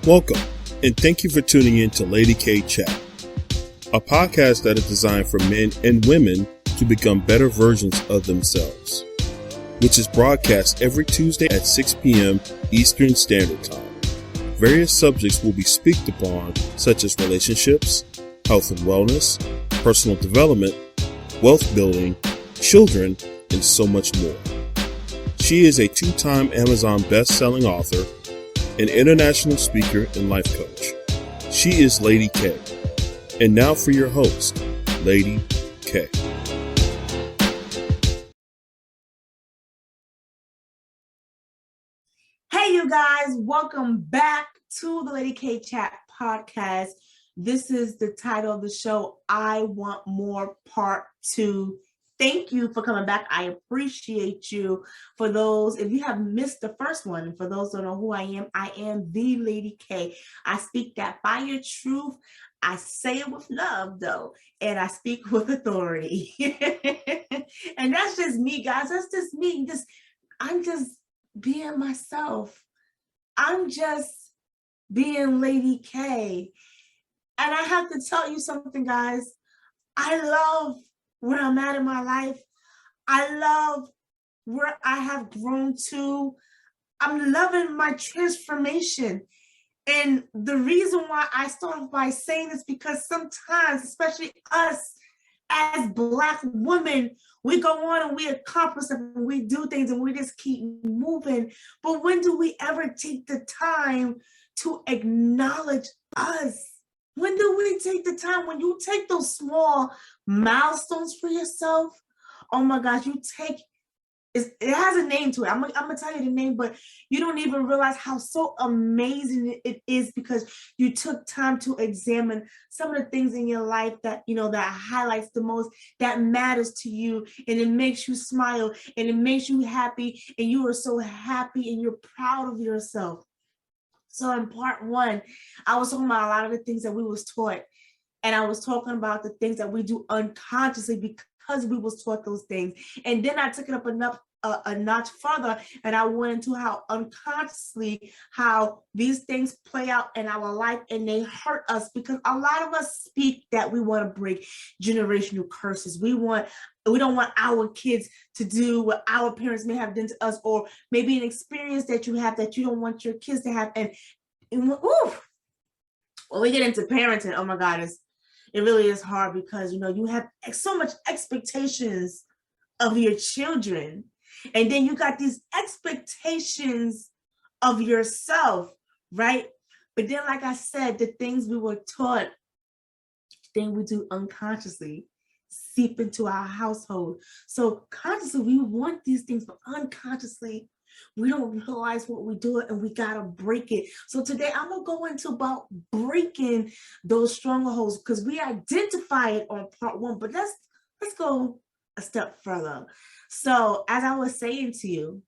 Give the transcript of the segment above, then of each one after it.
Welcome, and thank you for tuning in to Lady K Chat, a podcast that is designed for men and women to become better versions of themselves, which is broadcast every Tuesday at 6 p.m. Eastern Standard Time. Various subjects will be spoken upon, such as relationships, health and wellness, personal development, wealth building, children, and so much more. She is a two-time Amazon best-selling author, an international speaker, and life coach. She is Lady K. And now for your host, Lady K. Hey, you guys, welcome back to the Lady K Chat podcast. This is the title of the show, I Want More Part 2. Thank you for coming back. I appreciate you. For those, if you have missed the first one, for those who don't know who I am the Lady K. I speak that fire truth. I say it with love, though, and I speak with authority. And that's just me, guys. That's just me. I'm just being myself. I'm just being Lady K. And I have to tell you something, guys. I love where I'm at in my life. I love where I have grown to. I'm loving my transformation. And the reason why I start by saying this, because sometimes, especially us as Black women, we go on and we accomplish and we do things and we just keep moving. But when do we ever take the time to acknowledge us? When do we take the time? When you take those small milestones for yourself, oh my gosh, it has a name to it. I'm gonna tell you the name, but you don't even realize how so amazing it is because you took time to examine some of the things in your life that, that highlights the most, that matters to you, and it makes you smile, and it makes you happy, and you are so happy, and you're proud of yourself. So in part one, I was talking about a lot of the things that we was taught, and I was talking about the things that we do unconsciously because we was taught those things. And then I took it up a notch further, and I went into how unconsciously, how these things play out in our life, and they hurt us because a lot of us speak that we want to break generational curses. We don't want our kids to do what our parents may have done to us, or maybe an experience that you have that you don't want your kids to have. And when we get into parenting, oh my God, it really is hard because, you have so much expectations of your children. And then you got these expectations of yourself, right? But then, like I said, the things we were taught, things we do unconsciously, seep into our household. So consciously, we want these things, but unconsciously, we don't realize what we do and we gotta break it. So today I'm gonna go into about breaking those strongholds because we identify it on part one, but let's go a step further. So as I was saying to you,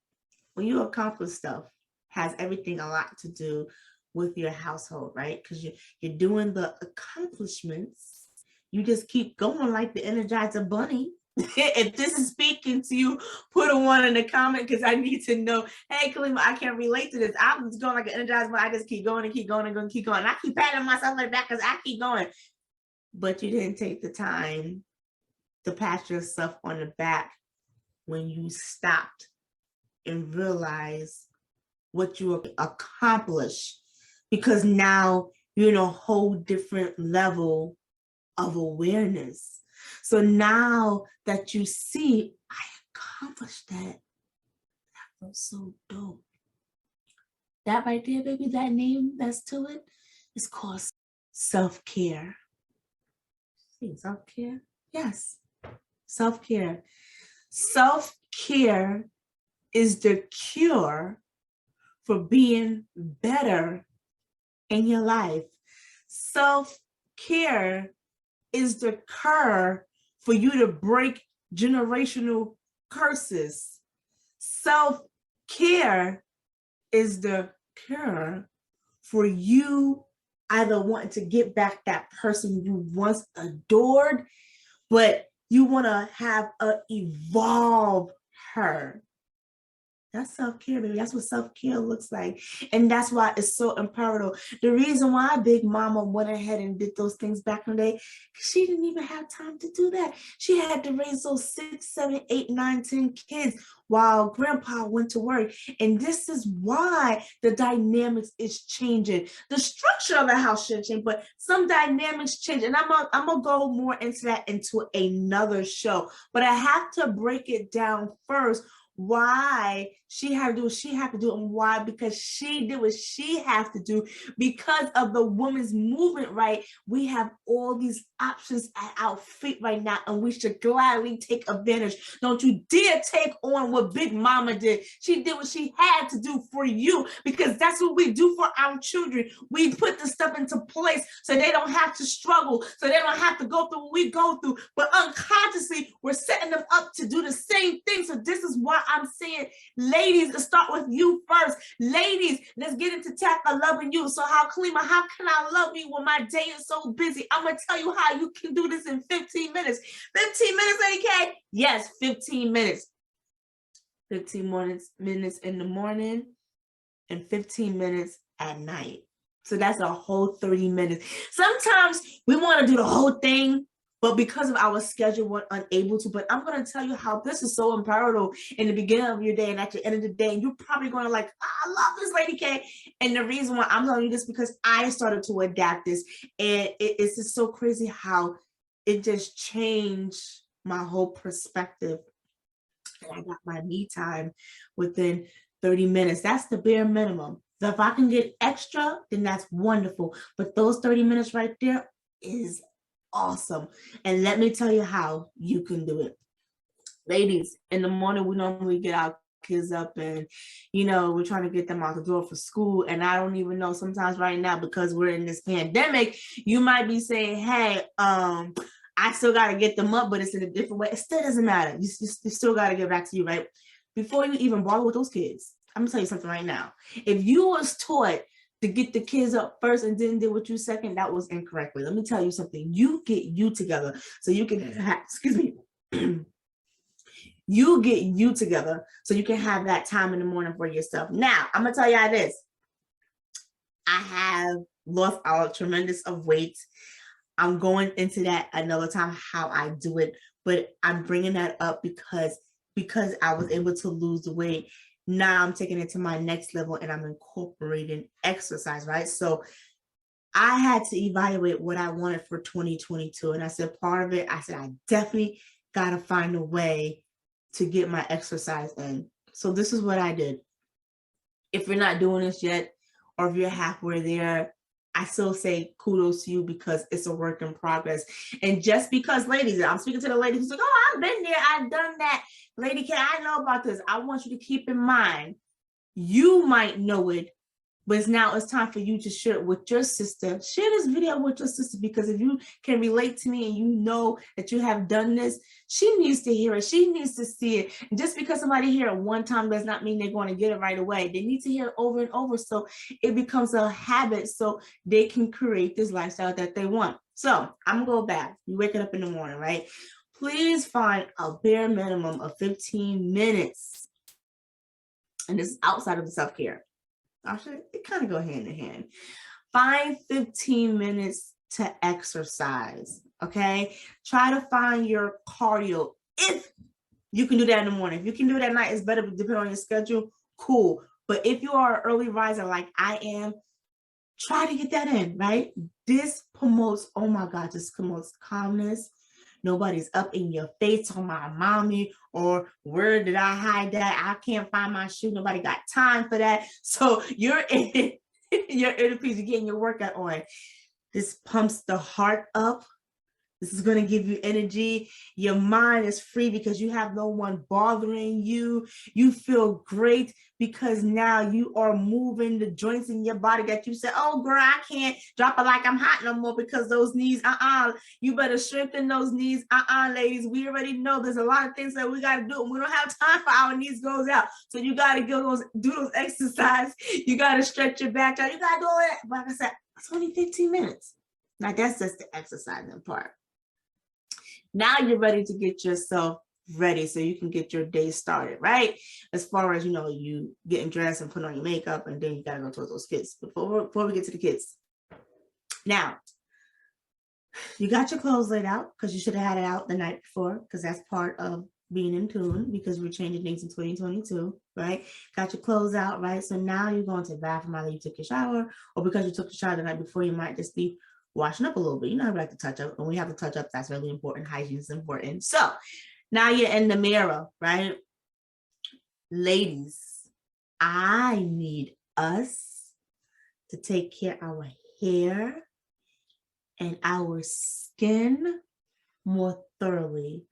when you accomplish stuff, has everything a lot to do with your household, right? Because you're doing the accomplishments. You just keep going like the Energizer Bunny. If this is speaking to you, put a 1 in the comment because I need to know, hey, Kalima, I can't relate to this. I'm just going like an Energizer Bunny. I just keep going and keep going and going and keep going. And I keep patting myself like that because I keep going. But you didn't take the time to pat yourself on the back when you stopped and realized what you accomplished, because now you're in a whole different level of awareness. So now that you see, I accomplished that feels so dope. That right there, baby, that name that's to it is called self-care. See, self-care? Yes, self-care. Self-care is the cure for being better in your life. Self-care is the cure for you to break generational curses. Self-care is the cure for you either wanting to get back that person you once adored, but you want to have evolve her. That's self-care, baby. That's what self-care looks like. And that's why it's so imperative. The reason why Big Mama went ahead and did those things back in the day, she didn't even have time to do that. She had to raise those 6, 7, 8, 9, 10 kids while Grandpa went to work. And this is why the dynamics is changing. The structure of the house should change, but some dynamics change. And I'm gonna go more into that into another show. But I have to break it down first. Why she had to do what she had to do, and why? Because she did what she has to do. Because of the women's movement, right? We have all these options at our feet right now, and we should gladly take advantage. Don't you dare take on what Big Mama did. She did what she had to do for you, because that's what we do for our children. We put the stuff into place so they don't have to struggle, so they don't have to go through what we go through. But unconsciously, we're setting them up to do the same thing. So this is why I'm saying, ladies, let's start with you first. Ladies, let's get into tackle loving you. So how can I love you when my day is so busy? I'm going to tell you how you can do this in 15 minutes. 15 minutes, Lady K? Yes, 15 minutes. 15 minutes in the morning and 15 minutes at night. So that's a whole 30 minutes. Sometimes we want to do the whole thing, but because of our schedule, we're unable to. But I'm going to tell you how this is so imperative in the beginning of your day and at the end of the day. And you're probably going to like, I love this, Lady K. And the reason why I'm telling you this, because I started to adapt this. And it's just so crazy how it just changed my whole perspective. And I got my me time within 30 minutes. That's the bare minimum. So if I can get extra, then that's wonderful. But those 30 minutes right there is awesome. And let me tell you how you can do it. Ladies, in the morning, we normally get our kids up and, we're trying to get them out the door for school. And I don't even know sometimes right now, because we're in this pandemic, you might be saying, hey, I still got to get them up, but it's in a different way. It still doesn't matter. You still got to get back to you, right? Before you even bother with those kids, I'm going to tell you something right now. If you was taught to get the kids up first and then deal with you second, that was incorrectly. Let me tell you something. You get you together so you can have, you get you together so you can have that time in the morning for yourself. Now, I'm going to tell you this. I have lost a tremendous of weight. I'm going into that another time, how I do it, but I'm bringing that up because I was able to lose the weight. Now I'm taking it to my next level and I'm incorporating exercise, right? So I had to evaluate what I wanted for 2022. And I said, part of it, I definitely got to find a way to get my exercise in. So this is what I did. If you're not doing this yet, or if you're halfway there, I still say kudos to you, because it's a work in progress. And just because, ladies, I'm speaking to the lady who's like, oh, I've been there, I've done that. Lady K, I know about this. I want you to keep in mind, you might know it, but it's time for you to share it with your sister. Share this video with your sister, because if you can relate to me and you know that you have done this, she needs to hear it. She needs to see it. And just because somebody hear it one time does not mean they're going to get it right away. They need to hear it over and over so it becomes a habit, so they can create this lifestyle that they want. So I'm going to go back. You waking up in the morning, right? Please find a bare minimum of 15 minutes. And this is outside of the self-care. Actually, it kind of go hand in hand. Find 15 minutes to exercise, okay? Try to find your cardio. If you can do that in the morning. If you can do it at night, it's better, depending on your schedule, cool. But if you are an early riser like I am, try to get that in, right? This promotes, oh my God, this promotes calmness. Nobody's up in your face on my mommy, or where did I hide that? I can't find my shoe. Nobody got time for that. So you're in the piece, you're getting your workout on. This pumps the heart up. This is going to give you energy. Your mind is free because you have no one bothering you. You feel great because now you are moving the joints in your body that you said, oh, girl, I can't drop it like I'm hot no more because those knees, you better strengthen those knees. Ladies, we already know there's a lot of things that we got to do, and we don't have time for our knees goes out. So you got to do those exercises. You got to stretch your back out. You got to do all that. But like I said, it's only 15 minutes. Now, that's just the exercising part. Now you're ready to get yourself ready so you can get your day started, right? As far as, you getting dressed and putting on your makeup, and then you gotta go towards those kids. Before we get to the kids. Now, you got your clothes laid out because you should have had it out the night before, because that's part of being in tune, because we're changing things in 2022, right? Got your clothes out, right? So now you're going to the bathroom, either you took your shower, or because you took the shower the night before, you might just be washing up a little bit. You know how we like to touch up. When we have to touch up, that's really important. Hygiene is important. So now you're in the mirror, right? Ladies, I need us to take care of our hair and our skin more thoroughly.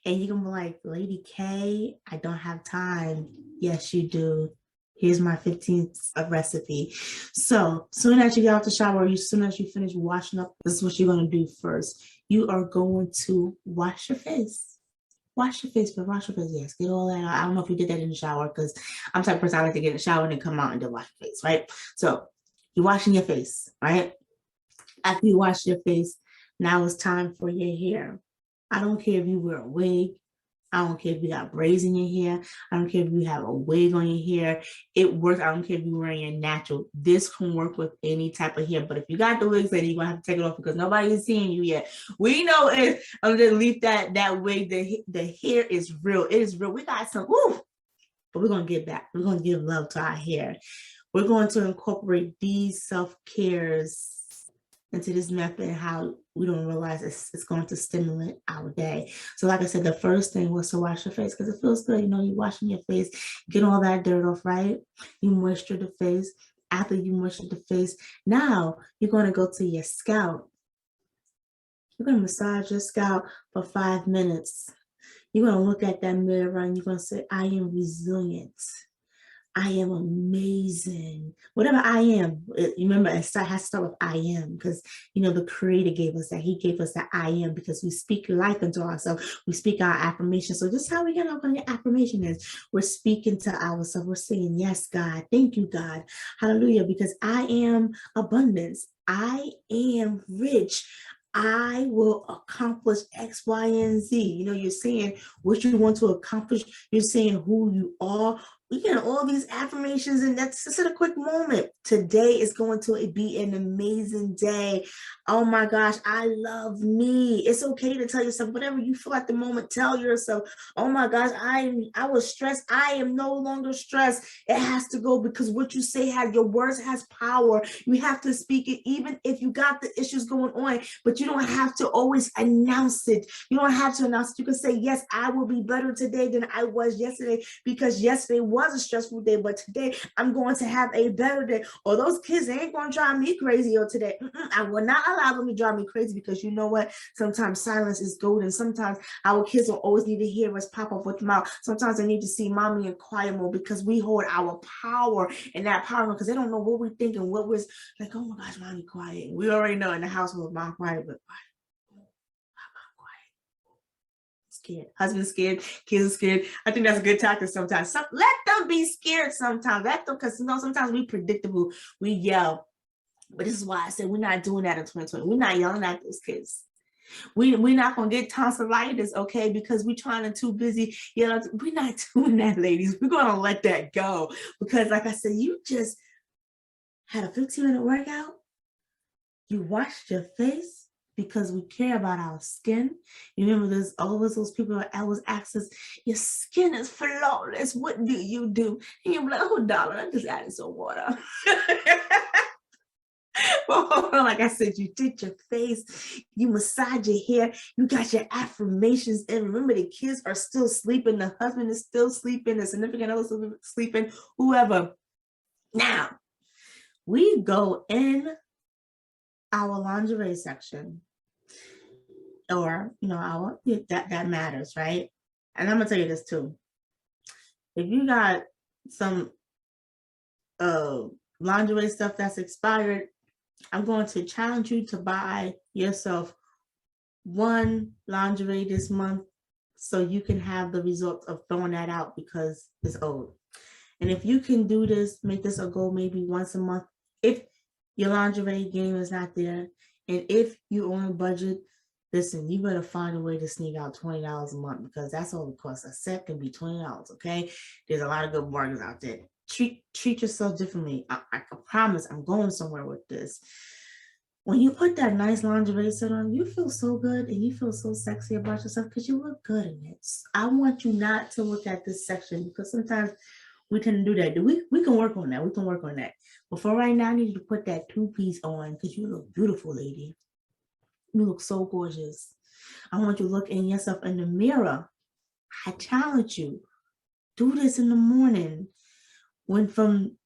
And you can be like, Lady K, I don't have time. Yes, you do. Here's my 15th recipe. So soon as you get out the shower, soon as you finish washing up, this is what you're going to do first. You are going to wash your face. Wash your face, but wash your face. Yes, get all that out. I don't know if you did that in the shower, because I'm the type of person I like to get in the shower and then come out and then wash your face, right? So you're washing your face, right? After you wash your face, now it's time for your hair. I don't care if you wear a wig. I don't care if you got braids in your hair. I don't care if you have a wig on your hair. It works. I don't care if you're wearing your natural. This can work with any type of hair. But if you got the wigs, then you're going to have to take it off, because nobody is seeing you yet. We know it. I'm going to leave that wig. The hair is real. It is real. We got some, but we're going to get back. We're going to give love to our hair. We're going to incorporate these self-cares into this method, and how we don't realize it's going to stimulate our day. So like I said, the first thing was to wash your face, because it feels good. You're washing your face, get all that dirt off, right? You moisture the face. After you moisture the face, now you're going to go to your scalp. You're going to massage your scalp for 5 minutes. You're going to look at that mirror and you're going to say, I am resilient. I am amazing. Whatever I am, remember, it has to start with I am, because, the Creator gave us that. He gave us that I am, because we speak life into ourselves. We speak our affirmations. So this is how we get up on your affirmation is. We're speaking to ourselves. We're saying, yes, God. Thank you, God. Hallelujah. Because I am abundance. I am rich. I will accomplish X, Y, and Z. You're saying what you want to accomplish. You're saying who you are. We get all these affirmations, and that's just in a quick moment. Today is going to be an amazing day. Oh my gosh, I love me. It's okay to tell yourself whatever you feel at the moment. Tell yourself, oh my gosh, I was stressed. I am no longer stressed. It has to go, because what you say your words has power. You have to speak it, even if you got the issues going on, but you don't have to always announce it. You don't have to announce it. You can say, yes, I will be better today than I was yesterday, because yesterday was a stressful day, but today I'm going to have a better day. Or those kids, they ain't going to drive me crazy. Or today, I will not allow them to drive me crazy, because you know what? Sometimes silence is golden. Sometimes our kids don't always need to hear us pop up with the mouth. Sometimes they need to see mommy in quiet mode, because we hold our power in that power, because they don't know what we're thinking, what we're like, oh my gosh, mommy quiet. We already know in the household, mom quiet, but scared. Husband's scared, kids are scared. I think that's a good tactic sometimes. Let them be scared sometimes. Let them, because sometimes we predictable. We yell. But this is why I said we're not doing that in 2020. We're not yelling at those kids. We're not going to get tonsillitis, okay, because we're trying to too busy. We're not doing that, ladies. We're going to let that go, because like I said, you just had a 15-minute workout. You washed your face, because we care about our skin. You remember, there's always those people that always ask us, your skin is flawless. What do you do? And you're like, oh, darling, I just added some water. Well, like I said, you did your face, you massage your hair, you got your affirmations. And remember, the kids are still sleeping. The husband is still sleeping. The significant other is sleeping, whoever. Now, we go in our lingerie section, or our that matters, right? And I'm gonna tell you this too. If you got some lingerie stuff that's expired, I'm going to challenge you to buy yourself one lingerie this month, so you can have the result of throwing that out because it's old. And if you can do this, make this a goal, maybe once a month. If your lingerie game is not there, and if you're on a budget, Listen, you better find a way to sneak out $20 a month because that's all it costs. A set can be $20, okay? There's a lot of good bargains out there. Treat yourself differently. I promise I'm going somewhere with this. When you put that nice lingerie set on, you feel so good and you feel so sexy about yourself because you look good in it. I want you not to look at this section because sometimes we tend to do that. We can work on that. We can work on that. But for right now, I need you to put that two-piece on because you look beautiful, lady. You look so gorgeous. I want you to look in yourself in the mirror. I challenge you. Do this in the morning. When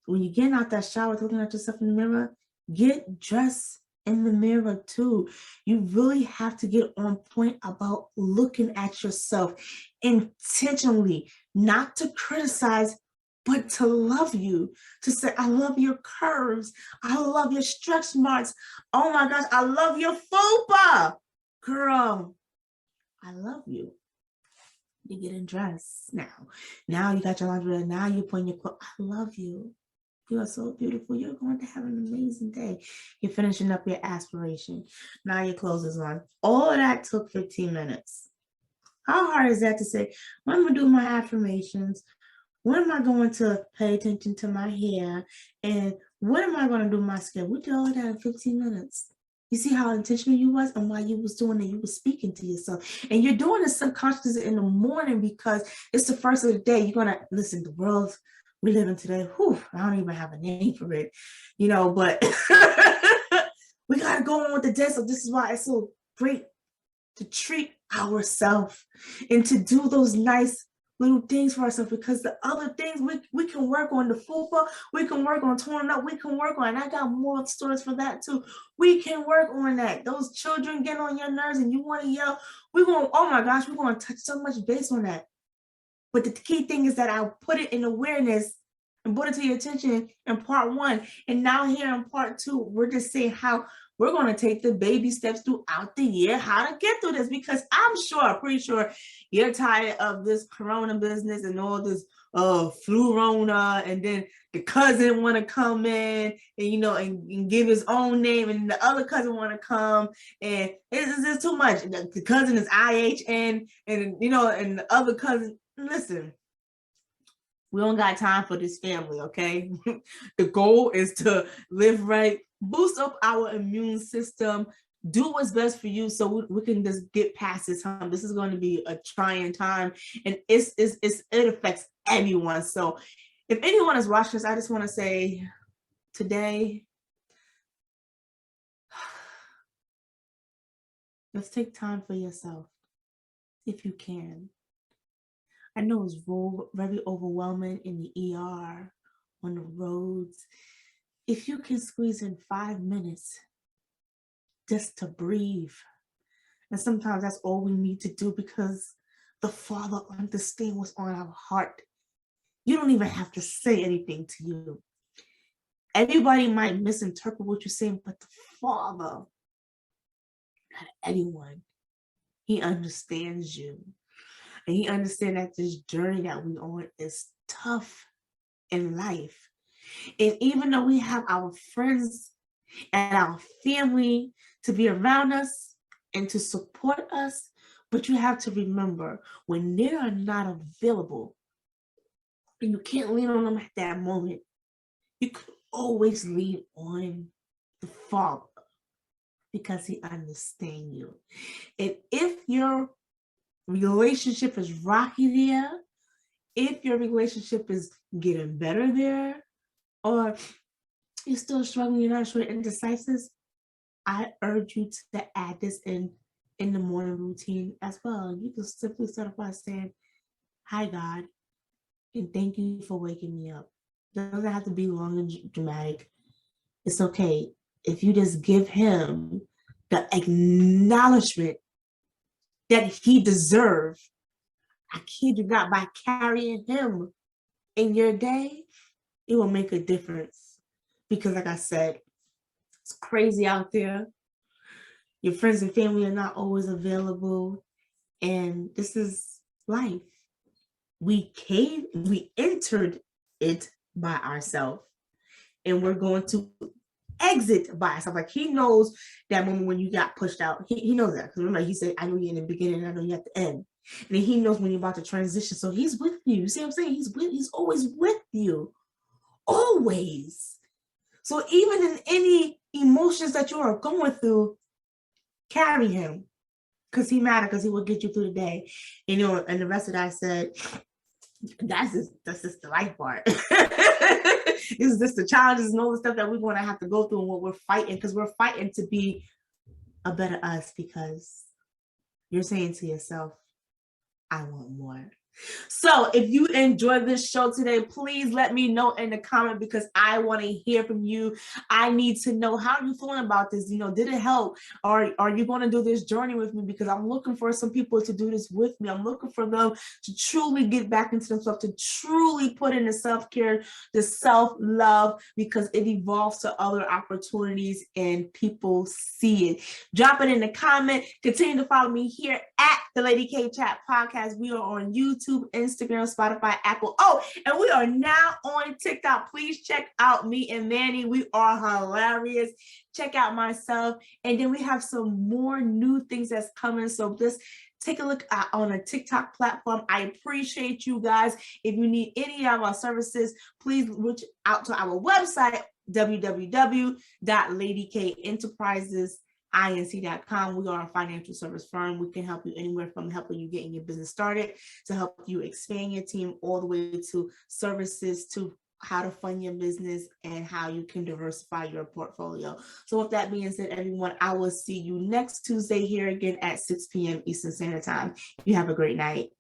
you're getting out that shower, looking at yourself in the mirror, get dressed in the mirror too. You really have to get on point about looking at yourself intentionally, not to criticize, but to love you, to say, I love your curves. I love your stretch marks. Oh my gosh, I love your fupa. Girl, I love you. You're getting dressed now. Now you got your lingerie. Now you're putting your clothes. I love you. You are so beautiful. You're going to have an amazing day. You're finishing up your aspiration. Now your clothes is on. All of that took 15 minutes. How hard is that to say, when I'm going to do my affirmations? When am I going to pay attention to my hair? And when am I going to do my skin? We did all that in 15 minutes. You see how intentional you was and why you was doing it. You was speaking to yourself. And you're doing this subconsciously in the morning because it's the first of the day. You're going to listen, the world we live in today, I don't even have a name for it, but we got to go on with the day. So this is why it's so great to treat ourselves and to do those nice little things for ourselves, because the other things we can work on, the fupa, we can work on toning up, we can work on, and I got more stories for that too. We can work on that. Those children get on your nerves and you want to yell, oh my gosh, we're going to touch so much base on that. But the key thing is that I put it in awareness and brought it to your attention in part 1. And now here in part 2, we're just saying how we're going to take the baby steps throughout the year, how to get through this, because I'm pretty sure you're tired of this corona business and all this flu-rona, and then the cousin want to come in and, and give his own name, and the other cousin want to come, and it's too much. The cousin is IHN, and, and the other cousin, listen, we don't got time for this family, okay? The goal is to live right, boost up our immune system, do what's best for you so we can just get past this time. This is going to be a trying time, and it affects everyone. So if anyone is watching this, I just want to say today, let's take time for yourself if you can. I know it's very overwhelming in the ER, on the roads. If you can squeeze in 5 minutes just to breathe, and sometimes that's all we need to do because the Father understands what's on our heart. You don't even have to say anything to you. Everybody might misinterpret what you're saying, but the Father, not anyone, He understands you. And He understands that this journey that we're on is tough in life. And even though we have our friends and our family to be around us and to support us, but you have to remember, when they are not available and you can't lean on them at that moment, you could always lean on the Father because He understands you. And if your relationship is rocky there, if your relationship is getting better there, or you're still struggling, you're not sure, indecisive, I urge you to add this in the morning routine as well. You can simply start by saying, hi, God, and thank you for waking me up. It doesn't have to be long and dramatic. It's okay. If you just give Him the acknowledgement that He deserves, I kid you not, by carrying Him in your day, it will make a difference. Because like I said, it's crazy out there. Your friends and family are not always available. And this is life. We entered it by ourselves. And we're going to exit by yourself. Like he knows that moment when you got pushed out. He knows that. Because remember, he said, I know you in the beginning, I know you at the end. And then he knows when you're about to transition. So he's with you. You see what I'm saying? He's always with you. Always. So even in any emotions that you are going through, carry him. Because he matters, because he will get you through the day. You know, and the rest of that I said, that's just the life part. It's just the challenges and all the stuff that we're going to have to go through and what we're fighting, because we're fighting to be a better us, because you're saying to yourself, I want more. So if you enjoyed this show today, please let me know in the comment, because I want to hear from you. I need to know, how are you feeling about this? You know, did it help? Or are you going to do this journey with me? Because I'm looking for some people to do this with me. I'm looking for them to truly get back into themselves, to truly put in the self-care, the self-love, because it evolves to other opportunities and people see it. Drop it in the comment. Continue to follow me here at the Lady K Chat Podcast. We are on YouTube, Instagram, Spotify, Apple. Oh, and we are now on TikTok. Please check out me and Manny. We are hilarious. Check out myself. And then we have some more new things that's coming. So just take a look on a TikTok platform. I appreciate you guys. If you need any of our services, please reach out to our website, www.ladykenterprises.com. inc.com. We are a financial service firm. We can help you anywhere from helping you getting your business started to help you expand your team, all the way to services to how to fund your business and how you can diversify your portfolio. So with that being said, everyone, I will see you next Tuesday here again at 6 p.m. Eastern Standard Time. You have a great night.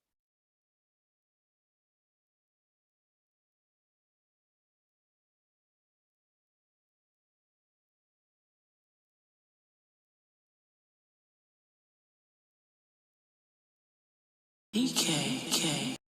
EKK.